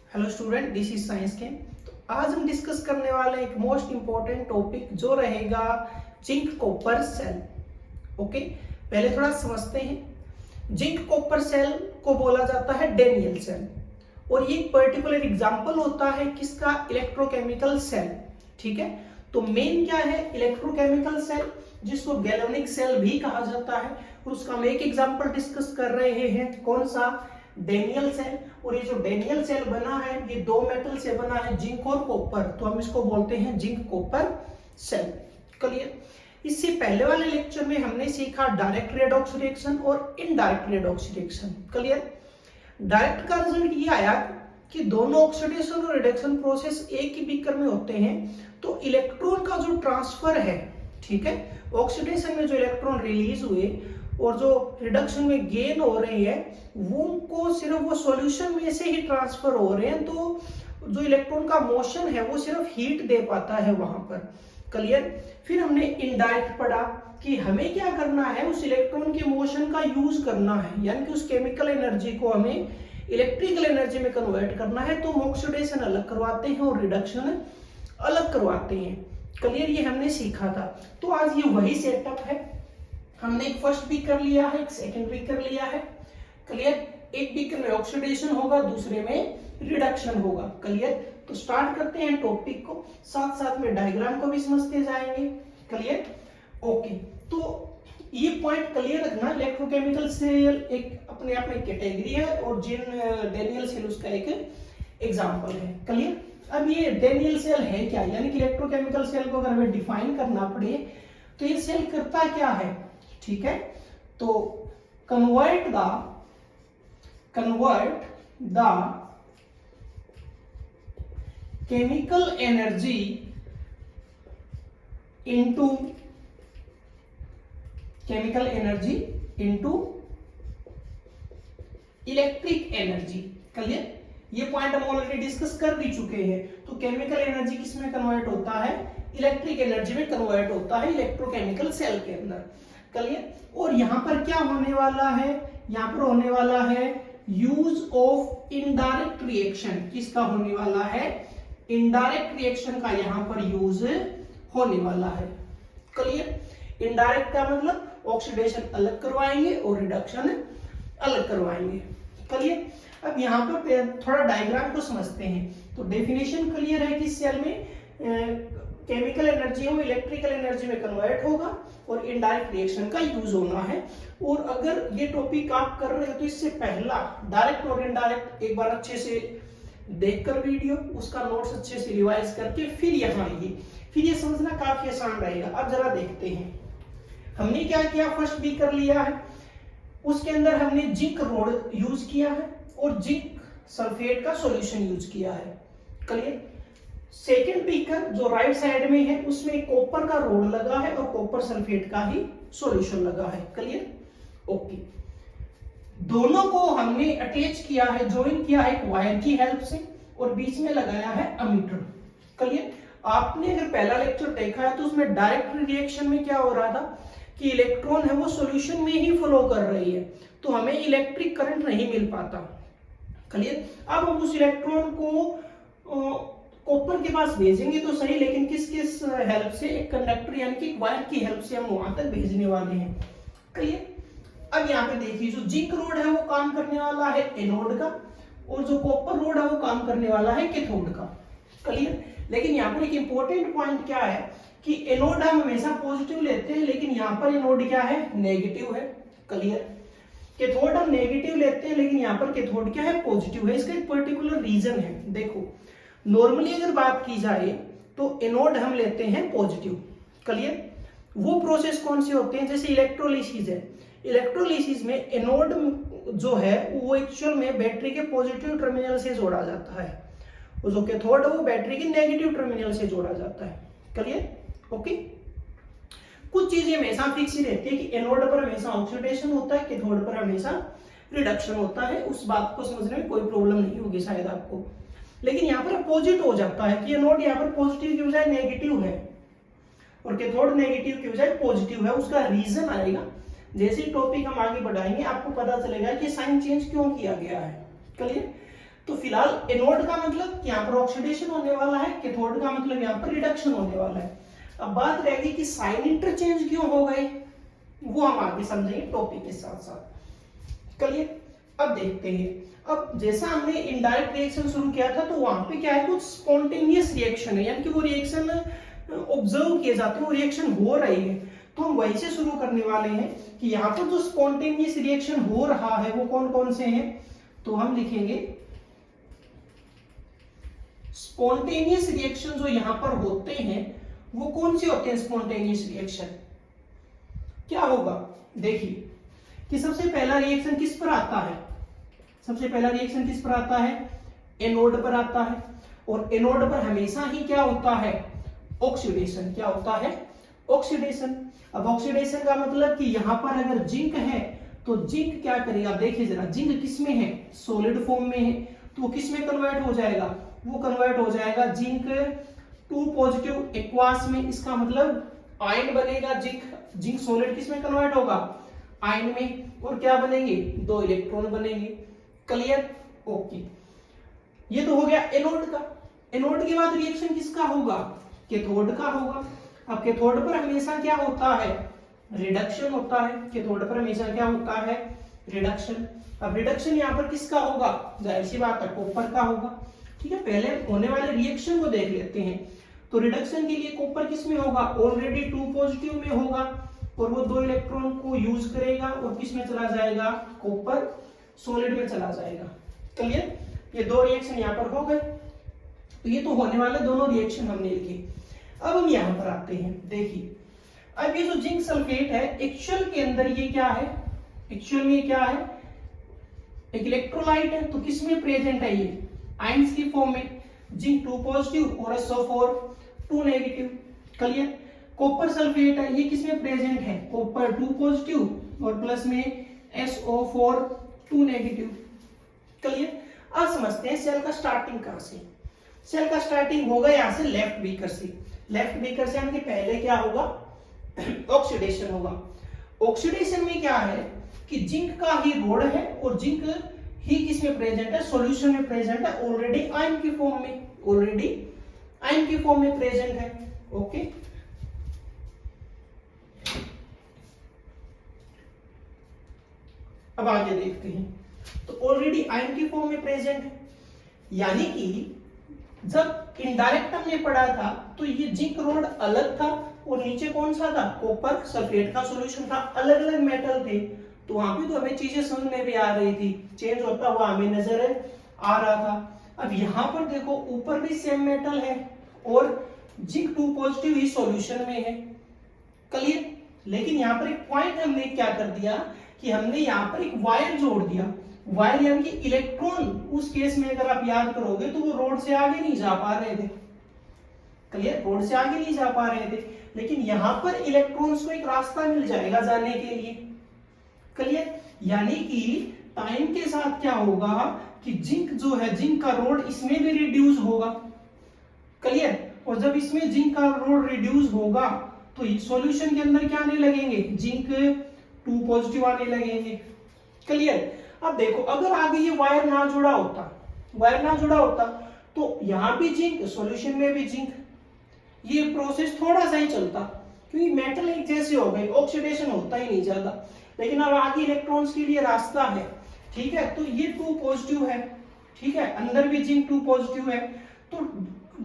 Hello student, this is science के। तो आज हम डिस्कस करने वाले एक मोस्ट इंपॉर्टेंट टॉपिक जो रहेगा जिंक कॉपर सेल। ओके, पहले थोड़ा समझते हैं। जिंक कॉपर सेल को बोला जाता है डेनियल सेल, और ये एक पर्टिकुलर एग्जांपल होता है किसका, इलेक्ट्रोकेमिकल सेल। ठीक है, तो मेन क्या है, इलेक्ट्रोकेमिकल सेल, जिसको गैल्वेनिक सेल भी कहा जाता है। और उसका हम एक एग्जांपल डिस्कस कर रहे हैं, कौन सा, डेनियल सेल। और ये जो डेनियल सेल बना है ये दो मेटल से बना है, जिंक और कॉपर, तो हम इसको बोलते हैं जिंक कॉपर सेल। क्लियर। इससे पहले वाले लेक्चर में हमने सीखा डायरेक्ट रेडॉक्स रिएक्शन और indirect redox reaction. Clear. Direct का रिजल्ट ये आया कि दोनों ऑक्सीडेशन और रिडक्शन प्रोसेस एक ही बीकर में होते हैं, तो इलेक्ट्रॉन का जो ट्रांसफर है, ठीक है, ऑक्सीडेशन में जो इलेक्ट्रॉन रिलीज हुए और जो रिडक्शन में गेन हो रहे हैं वो को सिर्फ वो सॉल्यूशन में से ही ट्रांसफर हो रहे हैं, तो जो इलेक्ट्रॉन का मोशन है वो सिर्फ हीट दे पाता है वहां पर। क्लियर। फिर हमने इनडायरेक्ट पढ़ा कि हमें क्या करना है, उस इलेक्ट्रॉन के मोशन का यूज करना है, यानी कि उस केमिकल एनर्जी को हमें इलेक्ट्रिकल एनर्जी में कन्वर्ट करना है। तो ऑक्सीडेशन अलग करवाते हैं और रिडक्शन अलग करवाते हैं। क्लियर, ये हमने सीखा था। तो आज ये वही सेटअप है। हमने एक फर्स्ट बीकर लिया है, एक सेकंड बीकर लिया है। क्लियर। एक बीकर में ऑक्सीडेशन होगा, दूसरे में रिडक्शन होगा। क्लियर। तो स्टार्ट करते हैं टॉपिक को, साथ साथ में डायग्राम को भी समझते जाएंगे। क्लियर। ओके, तो ये पॉइंट क्लियर रखना, इलेक्ट्रोकेमिकल सेल एक अपने आप में कैटेगरी है और डेनियल सेल उसका एक एग्जांपल है। क्लियर। अब ये डेनियल सेल है क्या, यानी कि इलेक्ट्रोकेमिकल सेल को अगर हमें डिफाइन करना पड़े तो ये सेल करता क्या है। ठीक है, तो convert the chemical energy into electric energy. Clear. ये पॉइंट हम ऑलरेडी डिस्कस कर भी चुके हैं। तो केमिकल एनर्जी किस में कन्वर्ट होता है, इलेक्ट्रिक एनर्जी में कन्वर्ट होता है इलेक्ट्रोकेमिकल सेल के अंदर। क्लियर। और यहां पर क्या होने वाला है, यहां पर होने वाला है यूज ऑफ इनडायरेक्ट रिएक्शन। किसका होने वाला है, इनडायरेक्ट रिएक्शन का यहां पर यूज होने वाला है। क्लियर। इनडायरेक्ट का मतलब ऑक्सीडेशन अलग करवाएंगे और रिडक्शन अलग करवाएंगे। क्लियर। अब यहाँ पर थोड़ा डायग्राम को समझते हैं। तो डेफिनेशन क्लियर है कि सेल में केमिकल एनर्जी हो इलेक्ट्रिकल एनर्जी में कन्वर्ट होगा और इनडायरेक्ट रिएक्शन का यूज होना है। और अगर ये टॉपिक आप कर रहे हो तो इससे पहला डायरेक्ट और इनडायरेक्ट एक बार अच्छे से देखकर वीडियो, उसका नोट्स अच्छे से रिवाइज करके फिर यहाँ आइए, फिर ये समझना काफी आसान रहेगा। अब जरा देखते हैं हमने क्या किया। फर्स्ट बीकर लिया है, उसके अंदर हमने जिंक रोड यूज किया है और जिंक सल्फेट का सॉल्यूशन यूज किया है। क्लियर। सेकेंड बीकर जो राइट साइड में है उसमें कॉपर का रोड लगा है और कॉपर सल्फेट का ही सॉल्यूशन लगा है। क्लियर। ओके, दोनों को हमने अटैच किया है, ज्वाइन किया है एक वायर की हेल्प से, और बीच में लगाया है अमीटर। क्लियर। आपने अगर पहला लेक्चर देखा है तो उसमें डायरेक्ट रिएक्शन में क्या हो रहा था कि इलेक्ट्रॉन है वो सॉल्यूशन में ही फ्लो कर रही है, तो हमें इलेक्ट्रिक करंट नहीं मिल पाता। क्लियर। अब हम उस इलेक्ट्रॉन को कॉपर के पास भेजेंगे तो सही, लेकिन किस हेल्प से, एक कंडक्टर यानी कि वायर की हेल्प से हम वहां तक भेजने वाले हैं। क्लियर। अब यहाँ पे देखिए, जो जिंक रोड है वो काम करने वाला है एनोड का, और जो कॉपर रोड है वो काम करने वाला है कैथोड का। क्लियर। लेकिन यहाँ पर एक इंपॉर्टेंट पॉइंट क्या है कि एनोड हम हमेशा पॉजिटिव लेते हैं, लेकिन यहाँ पर एनोड क्या है, नेगेटिव है। क्लियर। कैथोड हम नेगेटिव लेते हैं, लेकिन यहाँ पर कैथोड क्या है, पॉजिटिव है। इसका एक पर्टिकुलर रीजन है। देखो, नॉर्मली अगर बात की जाए तो एनोड हम लेते हैं पॉजिटिव। क्लियर। वो प्रोसेस कौन से होते हैं, जैसे इलेक्ट्रोलिसिस है। इलेक्ट्रोलिसिस में एनोड जो है वो एक्चुअल में बैटरी के पॉजिटिव टर्मिनल से जोड़ा जाता है, और जो कैथोड है वो बैटरी के नेगेटिव टर्मिनल से जोड़ा जाता है। क्लियर। ओके, कुछ चीजें हमेशा फिक्स ही रहती है कि एनोड पर हमेशा ऑक्सीडेशन होता है, कैथोड पर हमेशा रिडक्शन होता है। उस बात को समझने में कोई प्रॉब्लम नहीं होगी शायद आपको। लेकिन यहाँ पर अपोजिट हो जाता है कि एनोड यहाँ पर पॉजिटिव की बजाय नेगेटिव है और कैथोड नेगेटिव की बजाय पॉजिटिव है। उसका रीजन आएगा, जैसे ही टॉपिक हम आगे बढ़ाएंगे आपको पता चलेगा कि साइन चेंज क्यों किया गया है। क्लियर। तो फिलहाल एनोड का मतलब यहाँ पर ऑक्सीडेशन होने वाला है, कैथोड का मतलब यहाँ पर रिडक्शन होने वाला है। अब बात रहेगी कि साइन इंटरचेंज क्यों हो गए, वो हम आगे समझेंगे टॉपिक के साथ साथ। चलिए अब देखते हैं। अब जैसा हमने इनडायरेक्ट रिएक्शन शुरू किया था, तो वहां पे क्या है, कुछ स्पॉन्टेनियस रिएक्शन है, यानी कि वो रिएक्शन ऑब्जर्व किए जाते हैं, वो रिएक्शन हो रही है। तो हम वहीं से शुरू करने वाले हैं कि यहाँ पर जो स्पॉन्टेनियस रिएक्शन हो रहा है वो कौन कौन से हैं। तो हम लिखेंगे स्पॉन्टेनियस रिएक्शन जो यहाँ पर होते हैं वो कौन से होते हैं। स्पॉन्टेनियस रिएक्शन क्या होगा, देखिए कि सबसे पहला रिएक्शन किस पर आता है, सबसे पहला रिएक्शन किस पर आता है, एनोड पर आता है। और एनोड पर हमेशा ही क्या होता है, ऑक्सीडेशन। क्या होता है, ऑक्सीडेशन। अब ऑक्सीडेशन का मतलब कि यहां पर अगर जिंक है तो जिंक क्या करेगा, देखिए जरा, जिंक किसमें है, सॉलिड फॉर्म में है, तो वो किसमें कन्वर्ट हो जाएगा, वो कन्वर्ट हो जाएगा जिंक 2 पॉजिटिव एक्वास में। इसका मतलब आयन बनेगा, जिंक सॉलिड किसमें कन्वर्ट होगा, आयन में। और क्या बनेंगे, 2 इलेक्ट्रॉन बनेंगे। Clear, okay. ये तो हो गया एनोड का। एनोड के बाद रिएक्शन किसका होगा, कैथोड का होगा। अब कैथोड पर हमेशा क्या होता है, रिडक्शन होता है। कैथोड पर हमेशा क्या होता है, रिडक्शन। अब रिडक्शन यहाँ पर किसका होगा, जाहिर सी बात है कॉपर का होगा। ठीक है, पहले होने वाले रिएक्शन को देख लेते हैं। तो रिडक्शन के लिए कॉपर किसमें होगा, ऑलरेडी 2 पॉजिटिव में होगा, और वो 2 इलेक्ट्रॉन को यूज करेगा और किसमें चला जाएगा, कॉपर सॉलिड में चला जाएगा। क्लियर, ये 2 रिएक्शन यहाँ पर हो गए। तो ये तो होने वाले दोनों रिएक्शन हमने लिखे। अब हम यहाँ पर आते हैं, देखिए अब ये जो जिंक सल्फेट है, एक्चुअल के अंदर ये क्या है, एक्चुअल में क्या है, एक इलेक्ट्रोलाइट है। तो किसमें प्रेजेंट है, ये आयंस की फॉर्म में, जिंक 2 पॉजिटिव और SO4 2 negative. Clear, copper sulphate है, ये किसमें प्रेजेंट है, कॉपर 2 पॉजिटिव और प्लस में SO4 2 नेगेटिव। क्लियर, अब समझते हैं सेल का स्टार्टिंग कहां से। सेल का स्टार्टिंग होगा यहां से लेफ्ट बीकर से। लेफ्ट बीकर से यानी पहले क्या होगा, ऑक्सीडेशन होगा। ऑक्सीडेशन में क्या है कि जिंक का ही रोड है और जिंक ही किसमें प्रेजेंट है, सॉल्यूशन में प्रेजेंट है, ऑलरेडी आयन की फॉर्म में, ऑलरेडी आयन की फॉर्म में प्रेजेंट है। ओके, अब आगे देखते हैं। तो ऑलरेडी आयन की फॉर्म में प्रेजेंट है, यानी कि जब इनडायरेक्ट हमने पढ़ा था तो ये जिंक रोड अलग था और नीचे कौन सा था, कॉपर सल्फेट का सॉल्यूशन था। अलग अलग मेटल थे, तो वहां पे तो हमें चीजें समझ में भी आ रही थी, चेंज होता हुआ हमें नजर आ रहा था। अब यहाँ पर देखो ऊपर भी सेम मेटल है और जिंक 2 पॉजिटिव ही सॉल्यूशन में है। क्लियर, लेकिन यहाँ पर एक पॉइंट हमने क्या कर दिया कि हमने यहाँ पर एक वायर जोड़ दिया। वायर यानी कि इलेक्ट्रॉन, उस केस में अगर आप याद करोगे तो वो रोड से आगे नहीं जा पा रहे थे। क्लियर, रोड से आगे नहीं जा पा रहे थे, लेकिन यहां पर इलेक्ट्रॉन्स को एक रास्ता मिल जाएगा जाने के लिए। क्लियर, यानी कि टाइम के साथ क्या होगा कि जिंक जो है, जिंक का रोड इसमें भी रिड्यूस होगा। क्लियर, और जब इसमें जिंक का रोड रिड्यूस होगा तो सॉल्यूशन के अंदर क्या आने लगेंगे, जिंक 2 पॉजिटिव आने लगेंगे। क्लियर, अब देखो अगर आगे ये वायर ना जुड़ा होता, वायर ना जुड़ा होता तो यहां भी जिंक, सॉल्यूशन में भी जिंक, ये प्रोसेस थोड़ा सा ही चलता, क्योंकि मेटल एक जैसे हो गए, ऑक्सीडेशन होता ही नहीं ज्यादा। लेकिन अब आगे इलेक्ट्रॉन्स के लिए रास्ता है। ठीक है, तो ये 2 पॉजिटिव है, ठीक है, अंदर भी जिंक 2 पॉजिटिव है, तो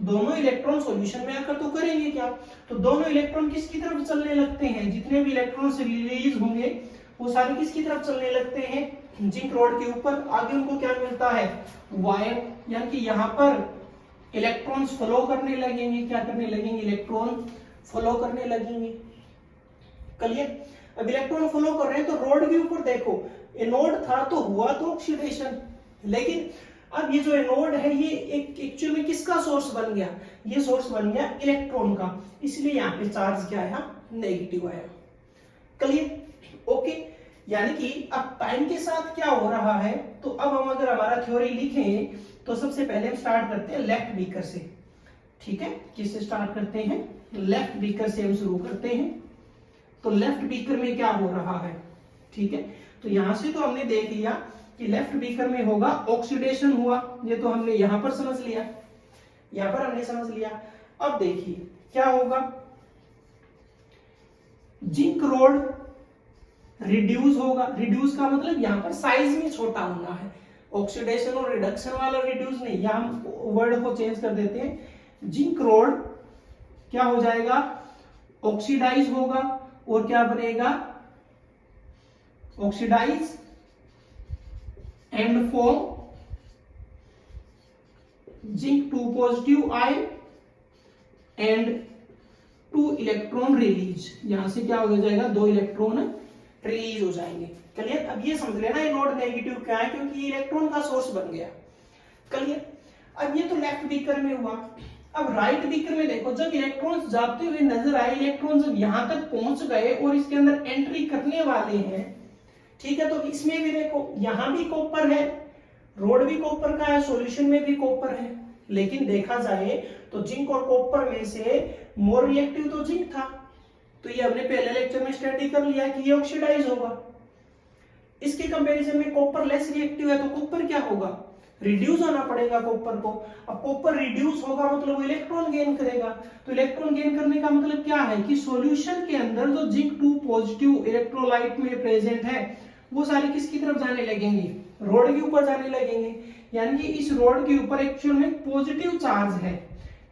दोनों इलेक्ट्रॉन सॉल्यूशन में आकर तो करेंगे क्या, तो दोनों इलेक्ट्रॉन किसकी तरफ चलने लगते हैं, जितने भी इलेक्ट्रॉन्स रिलीज होंगे वो सारे किसकी तरफ चलने लगते हैं, जिंक रोड के ऊपर। आगे उनको क्या मिलता है, वायर, यानी कि यहाँ पर इलेक्ट्रॉन्स फ्लो करने लगेंगे। क्या करने लगेंगे, इलेक्ट्रॉन फ्लो करने लगेंगे। क्लियर, अब इलेक्ट्रॉन फ्लो कर रहे हैं तो रोड के ऊपर देखो, एनोड था तो हुआ तो ऑक्सीडेशन, लेकिन अब ये जो एनोड है ये एक एक्चुअल में किसका सोर्स बन गया, ये सोर्स बन गया इलेक्ट्रॉन का, इसलिए यहाँ पे चार्ज क्या आया, नेगेटिव आया। क्लियर, ओके, यानी कि अब टाइम के साथ क्या हो रहा है, तो अब हम अगर हमारा थ्योरी लिखें तो सबसे पहले हम स्टार्ट करते हैं लेफ्ट बीकर से। ठीक है, किससे स्टार्ट करते हैं, लेफ्ट बीकर से हम शुरू करते हैं। तो लेफ्ट बीकर में क्या हो रहा है, ठीक है, तो यहां से तो हमने देख लिया कि लेफ्ट बीकर में होगा ऑक्सीडेशन हुआ, ये तो हमने यहां पर समझ लिया, यहां पर हमने समझ लिया। अब देखिए क्या होगा, जिंक रोड रिड्यूस होगा, रिड्यूस का मतलब यहां पर साइज में छोटा होना है, ऑक्सीडेशन और रिडक्शन वाला रिड्यूस नहीं, यहां हम वर्ड को चेंज कर देते हैं। जिंक रोड क्या हो जाएगा, ऑक्सीडाइज होगा और क्या बनेगा, oxidise and form zinc 2 positive ion and 2 electron release, यहां से क्या हो जाएगा, 2 इलेक्ट्रॉन रिलीज हो जाएंगे। क्लियर। अब ये समझ लेना ये नोड नेगेटिव क्या है, क्योंकि ये इलेक्ट्रॉन का सोर्स बन गया। क्लियर। अब ये तो लेफ्ट बीकर में हुआ। अब राइट बीकर में देखो, जब इलेक्ट्रॉन्स जाते हुए नजर आए, इलेक्ट्रॉन जब यहां तक पहुंच गए और इसके अंदर एंट्री करने वाले हैं, ठीक है, तो इसमें भी देखो यहां भी कॉपर है, रोड भी कॉपर का है, सॉल्यूशन में भी कॉपर है, लेकिन देखा जाए तो जिंक और कॉपर में से मोर रिएक्टिव तो जिंक था, तो ये हमने पहले लेक्चर में स्टडी कर लिया कि ये ऑक्सीडाइज होगा। इसके कंपैरिजन में कॉपर लेस रिएक्टिव है, तो कॉपर क्या होगा, रिड्यूस होना पड़ेगा कॉपर को। अब कॉपर रिड्यूस होगा मतलब वो इलेक्ट्रॉन गेन करेगा, तो इलेक्ट्रॉन गेन करने का मतलब क्या है कि सॉल्यूशन के अंदर जो जिंक 2 पॉजिटिव इलेक्ट्रोलाइट में प्रेजेंट है वो सारे किसकी तरफ जाने लगेंगे, रोड के ऊपर जाने लगेंगे। यानी कि इस रोड के ऊपर एक्चुअल में पॉजिटिव चार्ज है,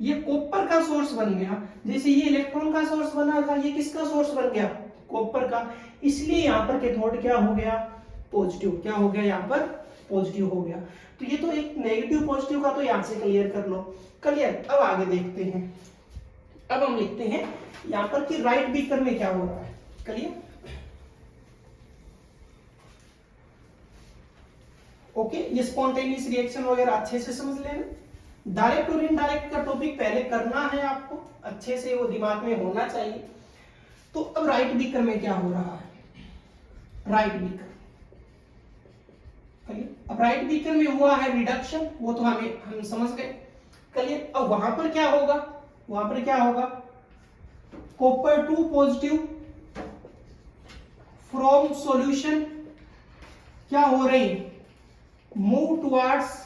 ये कॉपर का सोर्स बन गया, जैसे ये इलेक्ट्रॉन का सोर्स बना था, ये किसका सोर्स बन गया, कॉपर का, इसलिए यहाँ पर कैथोड क्या हो गया, पॉजिटिव, क्या हो गया यहाँ पर, पॉजिटिव हो गया। तो ये तो एक नेगेटिव पॉजिटिव का तो यहां से क्लियर कर लो। क्लियर। अब आगे देखते हैं, अब हम लिखते हैं यहां पर कि राइट बीकर में क्या हो रहा है। क्लियर। ओके, ये स्पॉन्टेनियस रिएक्शन वगैरह अच्छे से समझ लेना। डायरेक्ट और इनडायरेक्ट का टॉपिक पहले करना है आपको, अच्छे से वो दिमाग में होना चाहिए। तो अब राइट बीकर में क्या हो रहा है, राइट बीकर, अब राइट बीकर में हुआ है रिडक्शन, वो तो हम समझ गए। क्लियर। अब वहां पर क्या होगा, वहां पर क्या होगा, कॉपर 2 पॉजिटिव फ्रॉम सॉल्यूशन क्या हो रही, मूव टुवर्ड्स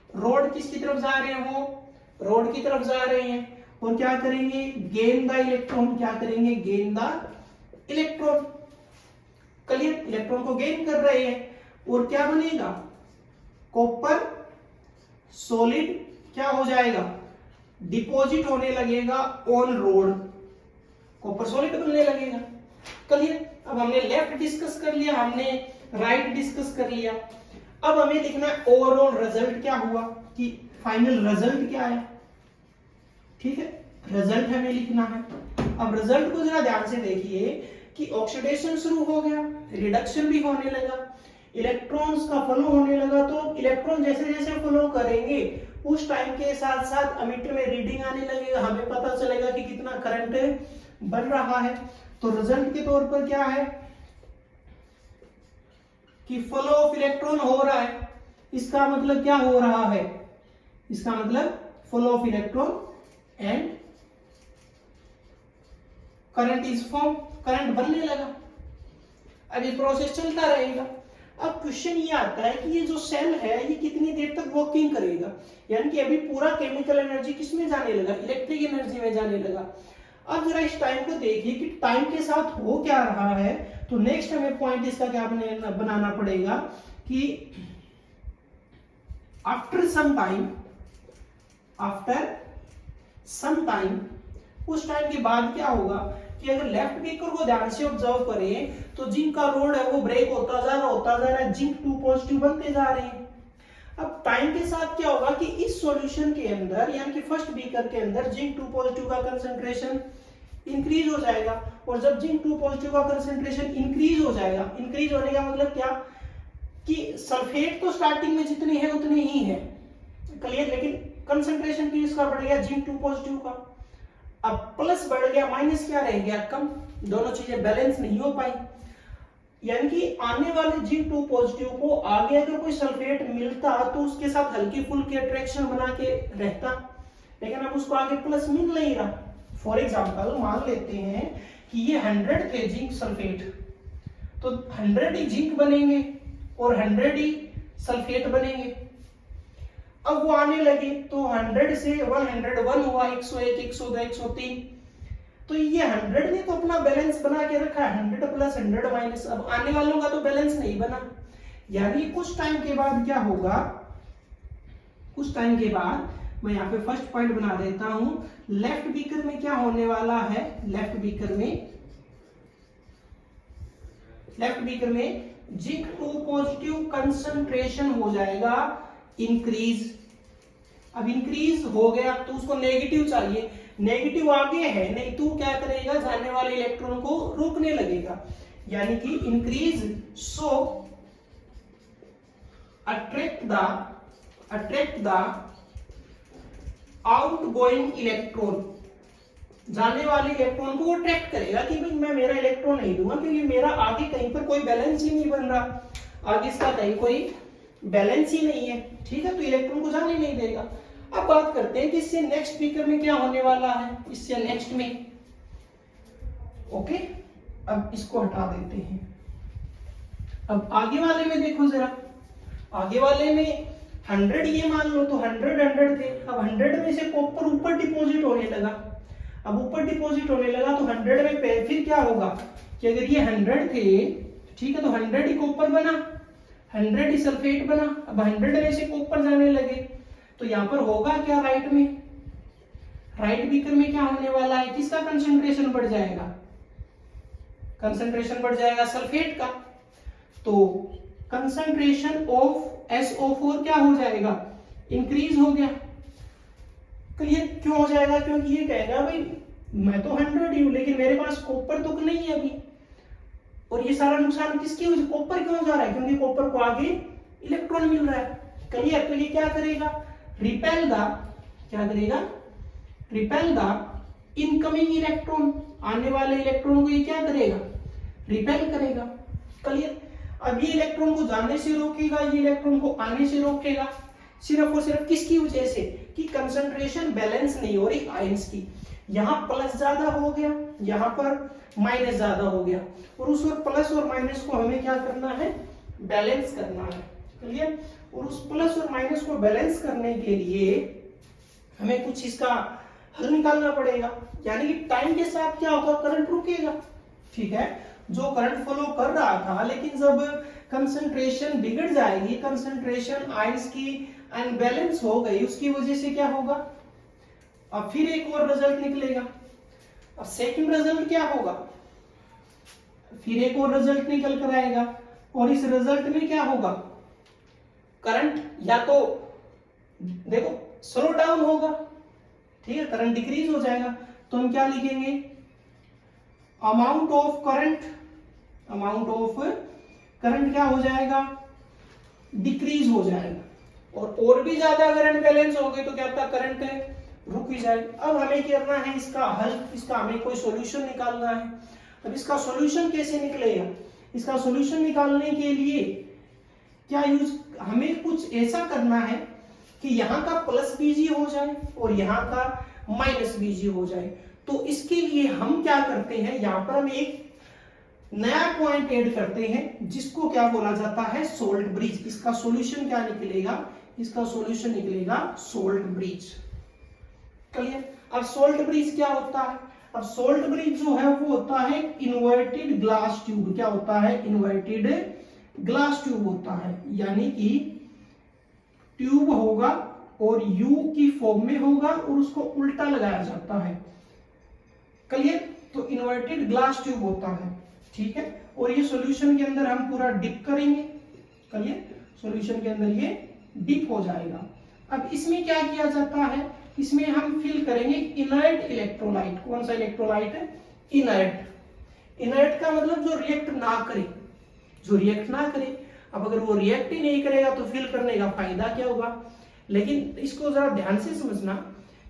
रोड, किसकी तरफ जा रहे हैं, वो रोड की तरफ जा रहे हैं, और क्या करेंगे, गेन द इलेक्ट्रॉन, क्या करेंगे, gain the electron. Clear. Electron को गेन कर रहे हैं, और क्या बनेगा, कॉपर सॉलिड क्या हो जाएगा, डिपॉजिट होने लगेगा ऑन रोड, कॉपर सॉलिड बनने लगेगा। क्लियर। अब हमने लेफ्ट डिस्कस कर लिया, हमने राइट डिस्कस कर लिया। अब हमें लिखना है ओवरऑल रिजल्ट क्या हुआ, कि फाइनल रिजल्ट क्या है। ठीक है, रिजल्ट हमें लिखना है। अब रिजल्ट को जरा ध्यान से देखिए कि ऑक्सीडेशन शुरू हो गया, रिडक्शन भी होने लगा, इलेक्ट्रॉन्स का फ्लो होने लगा। तो इलेक्ट्रॉन जैसे जैसे फ्लो करेंगे उस टाइम के साथ साथ एमीटर में रीडिंग आने लगेगा, हमें पता चलेगा कि कितना करंट बन रहा है। तो रिजल्ट के तौर पर क्या है कि फ्लो ऑफ इलेक्ट्रॉन हो रहा है, इसका मतलब क्या हो रहा है, इसका मतलब flow of electron and current is form, current बनने लगा। अब ये प्रोसेस चलता रहेगा। अब क्वेश्चन ये आता है कि ये जो सेल है ये कितनी देर तक वर्किंग करेगा, यानी कि अभी पूरा केमिकल एनर्जी किसमें जाने लगा, इलेक्ट्रिक एनर्जी में जाने लगा। अब जरा इस टाइम को देखिए कि टाइम के साथ हो क्या रहा है। तो नेक्स्ट हमें पॉइंट इसका क्या बनाना पड़ेगा कि आफ्टर सम टाइम, उस टाइम के बाद क्या होगा कि अगर लेफ्ट बीकर को ध्यान से ऑब्जर्व करें तो जिंक का रोड है वो ब्रेक होता जा रहा है, जिंक 2 पॉजिटिव बनते जा रहे हैं। अब टाइम के साथ क्या होगा कि इस सॉल्यूशन के अंदर यानी कि फर्स्ट बीकर के अंदर जिंक 2 पॉजिटिव का कंसंट्रेशन इंक्रीज हो जाएगा, और जब जिंक 2 पॉजिटिव का कंसंट्रेशन इंक्रीज हो जाएगा, इंक्रीज होने का मतलब क्या कि सल्फेट तो स्टार्टिंग में जितनी है उतनी ही है, क्लियर, लेकिन कंसंट्रेशन की इसका बढ़ गया जिंक 2 पॉजिटिव का। अब प्लस बढ़ गया, माइनस क्या रह गया, कम, दोनों चीजें बैलेंस नहीं हो पाई। यानी कि आने वाले जिंक 2 पॉजिटिव को आगे अगर कोई सल्फेट मिलता तो उसके साथ हल्की फुल्की अट्रैक्शन बना के रहता, लेकिन अब उसको आगे प्लस मिल नहीं रहा। फॉर एग्जांपल मान लेते हैं कि ये 100 थे जिंक सल्फेट, तो 100 ही जिंक बनेंगे और 100 ही सल्फेट बनेंगे। अब वो आने लगे तो 100 से 101 हुआ, 101, 102, 103। तो ये 100 ने तो अपना बैलेंस बना के रखा है, 100 प्लस 100 माइनस। अब आने वालों का तो बैलेंस नहीं बना, यानी कुछ टाइम के बाद क्या होगा, कुछ टाइम के बाद मैं यहाँ पे फर्स्ट पॉइंट बना देता हूं, लेफ्ट बीकर में क्या होने वाला है, लेफ्ट बीकर में जिंक 2 पॉजिटिव कंसंट्रेशन हो जाएगा इंक्रीज। अब इंक्रीज हो गया तो उसको नेगेटिव चाहिए, नेगेटिव आगे है नहीं तो क्या करेगा, जाने वाले इलेक्ट्रॉन को रोकने लगेगा, यानी कि increase. So attract the outgoing electron, जाने वाले इलेक्ट्रॉन को अट्रैक्ट करेगा कि भाई मैं मेरा इलेक्ट्रॉन नहीं दूंगा क्योंकि मेरा आगे कहीं पर कोई बैलेंस ही नहीं बन रहा, आगे इसका कहीं कोई बैलेंस ही नहीं है, ठीक है, तो इलेक्ट्रॉन को जाने नहीं देगा। अब बात करते हैं कि इससे नेक्स्ट बीकर में क्या होने वाला है, इससे नेक्स्ट में, ओके, अब इसको हटा देते हैं। अब आगे वाले में देखो जरा, आगे वाले में 100 ये मान लो तो 100 थे, अब 100 में से कॉपर ऊपर डिपॉजिट होने लगा, अब ऊपर डिपॉजिट होने लगा तो 100 में फिर क्या होगा कि अगर ये 100 थे, ठीक है, तो 100 ही कॉपर बना, 100 ही सल्फेट बना। अब 100 में से कॉपर जाने लगे तो यहाँ पर होगा क्या, राइट में, राइट बीकर में क्या होने वाला है, किसका कंसंट्रेशन बढ़ जाएगा, कंसंट्रेशन बढ़ जाएगा सल्फेट का, तो कंसंट्रेशन ऑफ SO4 क्या हो जाएगा, इंक्रीज हो गया। क्लियर क्यों हो जाएगा, क्योंकि ये कहेगा भाई मैं तो 100 ही हूं लेकिन मेरे पास कॉपर तो नहीं है अभी, और ये सारा नुकसान किसकी वजह, कॉपर क्यों जा रहा है, क्योंकि कॉपर को आगे इलेक्ट्रॉन मिल रहा है। क्लियर, तो ये क्या करेगा, रिपेल द, क्या करेगा, रिपेल द इनकमिंग इलेक्ट्रॉन, आने वाले इलेक्ट्रॉन को ये क्या करेगा, रिपेल करेगा। क्लियर, अब ये इलेक्ट्रॉन को जाने से रोकेगा, ये इलेक्ट्रॉन को आने से रोकेगा, सिर्फ और सिर्फ किसकी वजह से कि कंसंट्रेशन बैलेंस नहीं हो रही आयंस की, यहां प्लस ज्यादा हो गया, यहां पर माइनस ज्यादा हो गया, और उस प्लस और माइनस को हमें क्या करना है, बैलेंस करना है। क्लियर, और उस प्लस और माइनस को बैलेंस करने के लिए हमें कुछ इसका हल निकालना पड़ेगा, यानी कि टाइम के साथ क्या होगा, करंट रुकेगा, ठीक है, जो करंट फ्लो कर रहा था, लेकिन जब कंसंट्रेशन बिगड़ जाएगी, कंसंट्रेशन आयंस की अनबैलेंस हो गई, उसकी वजह से क्या होगा, अब फिर एक और रिजल्ट निकलेगा। अब सेकंड रिजल्ट क्या होगा, फिर एक और रिजल्ट निकल कर आएगा, और इस रिजल्ट में क्या होगा, करंट या तो देखो स्लो डाउन होगा, ठीक है, करंट डिक्रीज हो जाएगा, तो हम क्या लिखेंगे, amount of current, amount of current क्या हो जाएगा, डिक्रीज हो जाएगा, और भी ज्यादा अगर अनबैलेंस हो गई तो क्या पता करंट रुक ही जाए। अब हमें करना है इसका हल, इसका हमें कोई सॉल्यूशन निकालना है। अब इसका सॉल्यूशन कैसे निकलेगा, इसका सॉल्यूशन निकालने के लिए क्या यूज, हमें कुछ ऐसा करना है कि यहाँ का प्लस बीजी हो जाए और यहाँ का माइनस बीजी हो जाए। तो इसके लिए हम क्या करते हैं, यहाँ पर हम एक नया पॉइंट ऐड करते हैं जिसको क्या बोला जाता है, सोल्ट ब्रिज। इसका सॉल्यूशन क्या निकलेगा, इसका सॉल्यूशन निकलेगा सोल्ट ब्रिज। क्लियर, अब सोल्ट ब्रिज क्या होता है, अब सोल्ट ब्रिज जो है वो होता है इन्वर्टेड ग्लास ट्यूब। क्या होता है, इन्वर्टेड ग्लास ट्यूब होता है, यानी कि ट्यूब होगा और यू की फॉर्म में होगा और उसको उल्टा लगाया जाता है। क्लियर, तो इन्वर्टेड ग्लास ट्यूब होता है, ठीक है, और ये सॉल्यूशन के अंदर हम पूरा डिप करेंगे। क्लियर, सॉल्यूशन के अंदर ये डिप हो जाएगा। अब इसमें क्या किया जाता है, इसमें हम फिल करेंगे इनर्ट इलेक्ट्रोलाइट। कौन सा इलेक्ट्रोलाइट है, इनर्ट। इनर्ट का मतलब जो रिएक्ट ना करे, जो रिएक्ट ना करे। अब अगर वो रिएक्ट ही नहीं करेगा तो फिल करने का फायदा क्या होगा, लेकिन इसको जरा ध्यान से समझना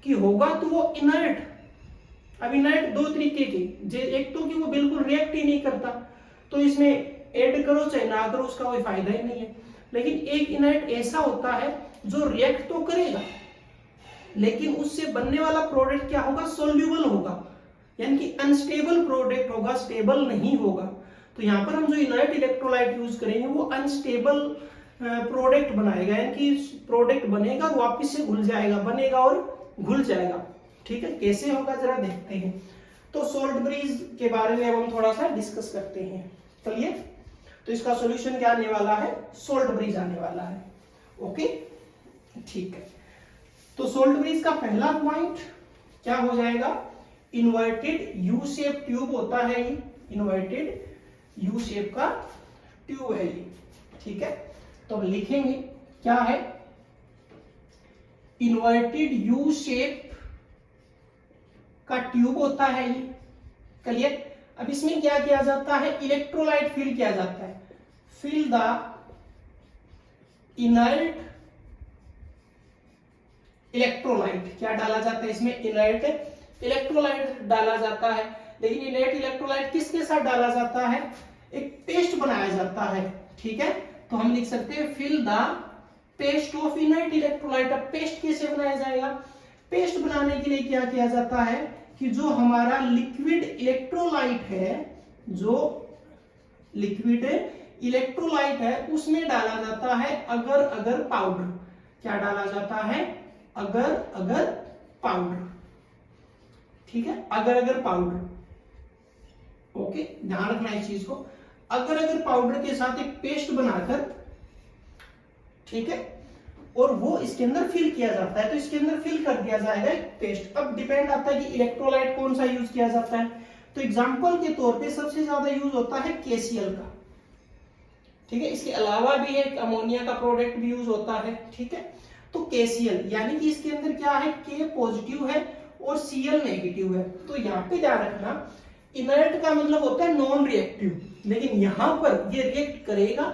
कि होगा तो वो इनर्ट। अब इनर्ट दो तरीके के, एक तो कि वो बिल्कुल रिएक्ट ही नहीं करता, तो इसमें ऐड करो चाहे ना करो उसका कोई फायदा ही नहीं है। लेकिन एक इनर्ट ऐसा होता है जो रिएक्ट तो करेगा लेकिन उससे बनने वाला प्रोडक्ट क्या होगा, सोल्यूबल होगा, यानी कि अनस्टेबल प्रोडक्ट होगा, स्टेबल नहीं होगा। तो यहाँ पर हम जो इनर्ट इलेक्ट्रोलाइट यूज करेंगे वो अनस्टेबल प्रोडक्ट बनाएगा, यानी कि प्रोडक्ट बनेगा और वापस से घुल जाएगा, बनेगा और घुल जाएगा। ठीक है, कैसे होगा जरा देखते हैं। तो सोल्ट ब्रिज के बारे में अब हम थोड़ा सा डिस्कस करते हैं। चलिए, तो इसका सॉल्यूशन क्या आने वाला है, सोल्ट ब्रिज आने वाला है। ओके, ठीक है। तो सोल्ट ब्रिज का पहला पॉइंट क्या हो जाएगा, इन्वर्टेड यू शेप ट्यूब होता है ये, इन्वर्टेड यू शेप का ट्यूब है ये। ठीक है, तो अब लिखेंगे क्या है, इन्वर्टेड यू शेप का ट्यूब होता है ये। क्लियर। अब इसमें क्या किया जाता है, इलेक्ट्रोलाइट फिल किया जाता है। फिल द इनर्ट इलेक्ट्रोलाइट, क्या डाला जाता है इसमें, इनर्ट इलेक्ट्रोलाइट डाला जाता है। लेकिन इनर्ट इलेक्ट्रोलाइट किसके साथ डाला जाता है, एक पेस्ट बनाया जाता है। ठीक है, तो हम लिख सकते हैं fill the paste of inert electrolyte. अब पेस्ट कैसे बनाया जाएगा, पेस्ट बनाने के लिए क्या किया जाता है कि जो हमारा लिक्विड इलेक्ट्रोलाइट है, जो लिक्विड इलेक्ट्रोलाइट है उसमें डाला जाता है अगर अगर पाउडर। क्या डाला जाता है, अगर अगर पाउडर। ठीक है, अगर अगर पाउडर। ओके, ध्यान रखना इस चीज को, अगर अगर पाउडर के साथ एक पेस्ट बनाकर, ठीक है, और वो इसके अंदर फिल किया जाता है। तो इसके अंदर फिल कर दिया जाएगा एक पेस्ट। अब डिपेंड आता है कि इलेक्ट्रोलाइट कौन सा यूज किया जाता है। तो एग्जांपल के तौर पे सबसे ज्यादा यूज होता है KCl का। ठीक है, इसके अलावा भी एक अमोनिया का प्रोडक्ट भी यूज होता है। ठीक है, तो KCl यानी कि इसके अंदर क्या है, K पॉजिटिव है और Cl नेगेटिव है। तो यहाँ पे ध्यान रखना, इनर्ट का मतलब होता है नॉन रिएक्टिव, लेकिन यहां पर ये रिएक्ट करेगा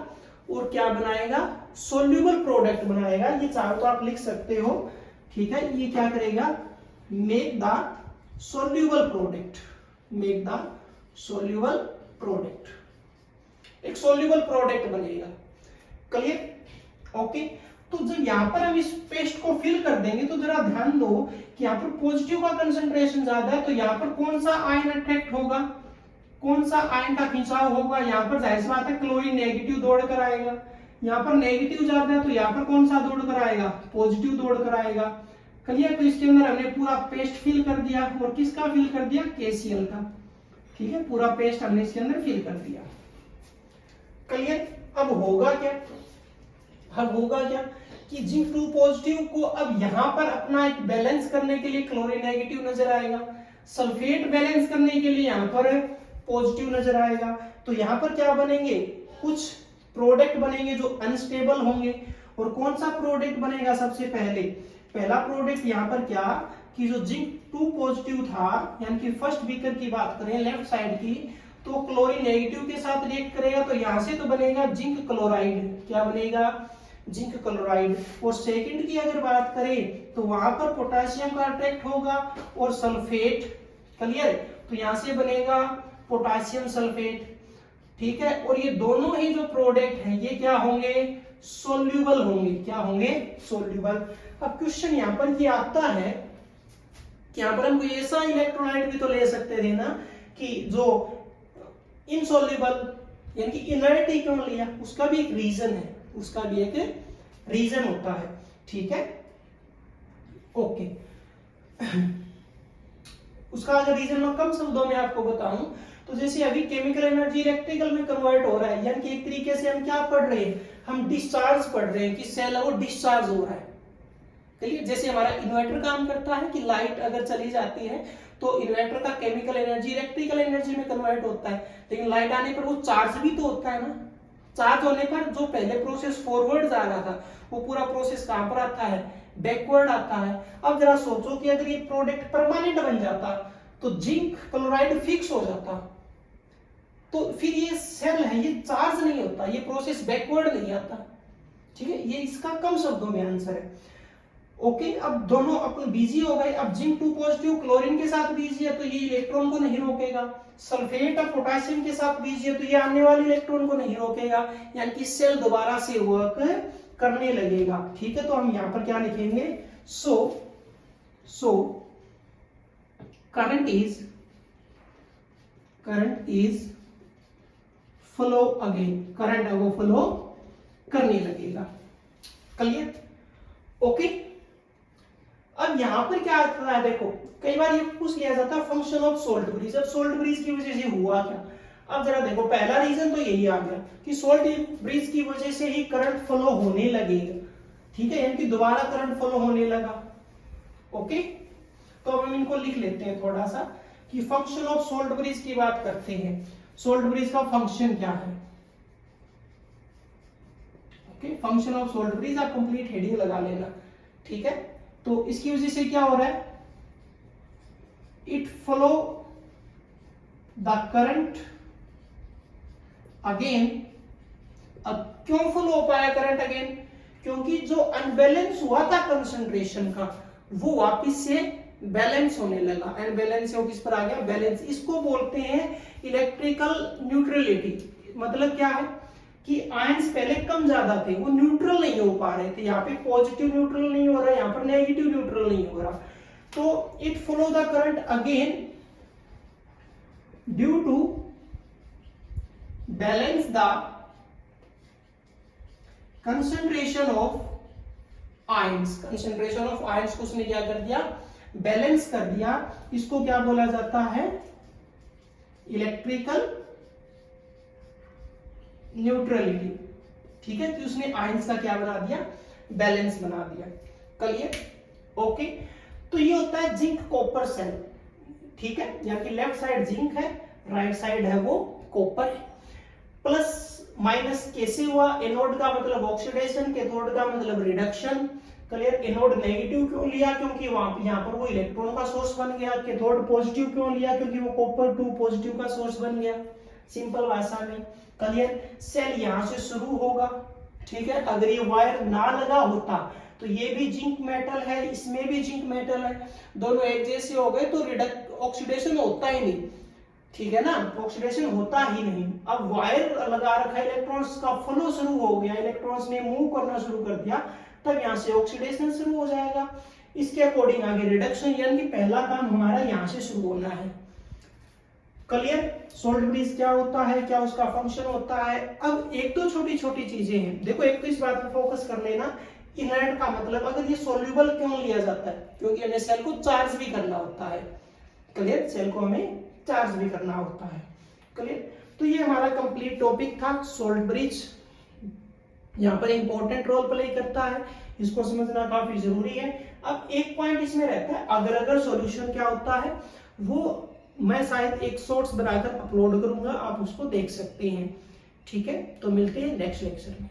और क्या बनाएगा, सोल्यूबल प्रोडक्ट बनाएगा। ये चाहो तो आप लिख सकते हो। ठीक है, ये क्या करेगा, make the soluble product, make the soluble product, एक सोल्यूबल प्रोडक्ट बनेगा। क्लियर। ओके, तो जब यहां पर हम इस पेस्ट को फिल कर देंगे तो जरा ध्यान दो कि यहाँ पर पॉजिटिव का कंसंट्रेशन ज्यादा है, तो यहाँ पर कौन सा आयन अट्रैक्ट होगा, कौन सा आयन का खिंचाव होगा, यहाँ पर जाहिर सी बात है क्लोरीन नेगेटिव दौड़ कर आएगा। यहाँ पर नेगेटिव ज्यादा है तो यहाँ पर कौन सा दौड़ कर आएगा, पॉजिटिव दौड़ कर आएगा। क्लियर। तो इसके अंदर हमने पूरा पेस्ट फिल कर दिया, और किसका फिल कर दिया, KCl का। ठीक है, पूरा पेस्ट हमने इसके अंदर फिल कर दिया। क्लियर। अब होगा क्या, अब होगा क्या कि जिंक 2 पॉजिटिव को अब यहां पर अपना एक बैलेंस करने के लिए क्लोरीन नेगेटिव नजर आएगा, सल्फेट बैलेंस करने के लिए यहां पर पॉजिटिव नजर आएगा। तो यहां पर क्या बनेंगे, कुछ प्रोडक्ट बनेंगे जो अनस्टेबल होंगे। और कौन सा प्रोडक्ट बनेगा, सबसे पहले पहला प्रोडक्ट यहां पर क्या कि जो जिंक 2 पॉजिटिव था, यानी कि फर्स्ट बीकर की बात करें लेफ्ट साइड की, तो क्लोरीन नेगेटिव के साथ रिएक्ट करेगा, तो यहां से तो बनेगा जिंक क्लोराइड। क्या बनेगा, जिंक क्लोराइड। और सेकंड की अगर बात करें तो वहां पर पोटेशियम का अट्रैक्ट होगा और सल्फेट। क्लियर। तो यहां से बनेगा पोटेशियम सल्फेट। ठीक है, और ये दोनों ही जो प्रोडक्ट हैं ये क्या होंगे, सोल्यूबल होंगे। क्या होंगे, सोल्यूबल। अब क्वेश्चन यहां पर ये आता है कि यहां पर हम कोई ऐसा इलेक्ट्रोलाइट भी तो ले सकते थे ना कि जो इनसोल्यूबल यानी कि इनर्ट ही क्यों लिया, उसका भी एक रीजन है, उसका भी एक रीजन होता है। ठीक है, ओके। उसका अगर रीजन मैं कम शब्दों में आपको बताऊं तो जैसे अभी केमिकल एनर्जी इलेक्ट्रिकल में कन्वर्ट हो रहा है, यानी कि एक तरीके से हम क्या पढ़ रहे हैं, हम डिस्चार्ज पढ़ रहे हैं कि सेल है वो डिस्चार्ज हो रहा है। चलिए, जैसे हमारा इन्वर्टर काम करता है कि लाइट अगर चली जाती है तो इन्वर्टर का केमिकल एनर्जी इलेक्ट्रिकल एनर्जी में कन्वर्ट होता है, लेकिन लाइट आने पर वो चार्ज भी तो होता है ना। चार्ज होने पर जो पहले प्रोसेस फॉरवर्ड जा रहा था वो पूरा प्रोसेस कहां पर आता है, बैकवर्ड आता है। अब जरा सोचो कि अगर ये प्रोडक्ट परमानेंट बन जाता तो जिंक क्लोराइड फिक्स हो जाता, तो फिर ये सेल है ये चार्ज नहीं होता, ये प्रोसेस बैकवर्ड नहीं आता। ठीक है, ये इसका कम शब्दों में आंसर है। ओके, अब दोनों अपन बिजी हो गए। अब जिंक 2 पॉजिटिव क्लोरीन के साथ बिजी है तो ये इलेक्ट्रॉन को नहीं रोकेगा, सल्फेट और पोटेशियम के साथ बिजी है तो ये आने वाले इलेक्ट्रॉन को नहीं रोकेगा, यानी कि सेल दोबारा से वर्क करने लगेगा। ठीक है, तो हम यहां पर क्या लिखेंगे, so current is flow again, current है वो फ्लो करने लगेगा। क्लियर? ओके। अब यहां पर क्या आता है, देखो कई बार ये पूछ लिया जाता है फंक्शन ऑफ सोल्ट ब्रिज। अब सोल्ट ब्रिज की वजह से हुआ क्या? अब जरा देखो, पहला रीजन तो यही आ गया कि सोल्ट ब्रिज की वजह से ही करंट फ्लो होने लगेगा, ठीक है, यानी कि दोबारा करंट फ्लो होने लगा। ओके, तो अब हम इनको लिख लेते हैं थोड़ा सा कि फंक्शन ऑफ सोल्ट ब्रिज की बात करते हैं। सोल्ट ब्रिज का फंक्शन क्या है? Okay, function of salt bridge आप कंप्लीट हेडिंग लगा लेना, ठीक है। तो इसकी वजह से क्या हो रहा है, it flow the current again. अब क्यों फ्लो हो पाया करंट अगेन? क्योंकि जो अनबैलेंस हुआ था कंसंट्रेशन का, वो वापस से बैलेंस होने लगा। अनबैलेंस से वो किस पर आ गया? बैलेंस। इसको बोलते हैं इलेक्ट्रिकल न्यूट्रलिटी। मतलब क्या है कि आयंस पहले कम ज्यादा थे, वो न्यूट्रल नहीं हो पा रहे थे। यहाँ पे पॉजिटिव न्यूट्रल नहीं हो रहा, यहाँ पर नेगेटिव न्यूट्रल नहीं हो रहा। तो it flow the current again due to balance the concentration of ions. Concentration of ions को उसने क्या कर दिया? बैलेंस कर दिया। इसको क्या बोला जाता है? इलेक्ट्रिकल न्यूट्रलिटी, ठीक है। कि उसने आयंस का क्या बना दिया? बैलेंस बना दिया। क्लियर? ओके। तो ये होता है जिंक कॉपर सेल, ठीक है। यानी कि लेफ्ट साइड जिंक है, राइट साइड है वो कॉपर है। प्लस माइनस कैसे हुआ? एनोड का मतलब ऑक्सीडेशन, कैथोड का मतलब रिडक्शन। क्लियर? एनोड नेगेटिव क्यों लिया? क्योंकि यहाँ पर वो इलेक्ट्रॉन का सोर्स बन गया। कैथोड पॉजिटिव क्यों लिया? क्योंकि वो कॉपर 2 पॉजिटिव का सोर्स बन गया, सिंपल भाषा में। क्लियर? सेल यहां से शुरू होगा, ठीक है। अगर ये वायर ना लगा होता तो ये भी जिंक मेटल है, इसमें भी जिंक मेटल है, दोनों एक जैसे हो गए तो ऑक्सीडेशन होता ही नहीं, ठीक है ना। ऑक्सीडेशन होता ही नहीं। अब वायर लगा रखा है, इलेक्ट्रॉन्स का फ्लो शुरू हो गया, इलेक्ट्रॉन्स ने मूव करना शुरू कर दिया, तब यहां से ऑक्सीडेशन शुरू हो जाएगा। इसके अकॉर्डिंग आगे रिडक्शन, यानी कि पहला काम हमारा यहां से शुरू होना है। क्लियर? सोल्ट ब्रिज क्या होता है, क्या उसका फंक्शन होता है। अब एक दो छोटी छोटी चीजें हैं, देखो एक तो इस बात पर फोकस कर लेना, इनर्ट का मतलब अगर ये सोल्यूबल क्यों लिया जाता है? क्योंकि हमें सेल को चार्ज भी करना होता है। क्लियर? सेल को हमें चार्ज भी करना होता है। क्लियर? तो ये हमारा कंप्लीट टॉपिक था सोल्ट ब्रिज। यहाँ पर इंपॉर्टेंट रोल प्ले करता है, इसको समझना काफी जरूरी है। अब एक पॉइंट इसमें रहता है, अगर सॉल्यूशन क्या होता है वो मैं शायद एक शॉर्ट्स बनाकर अपलोड करूंगा, आप उसको देख सकते हैं, ठीक है। तो मिलते हैं नेक्स्ट लेक्चर में।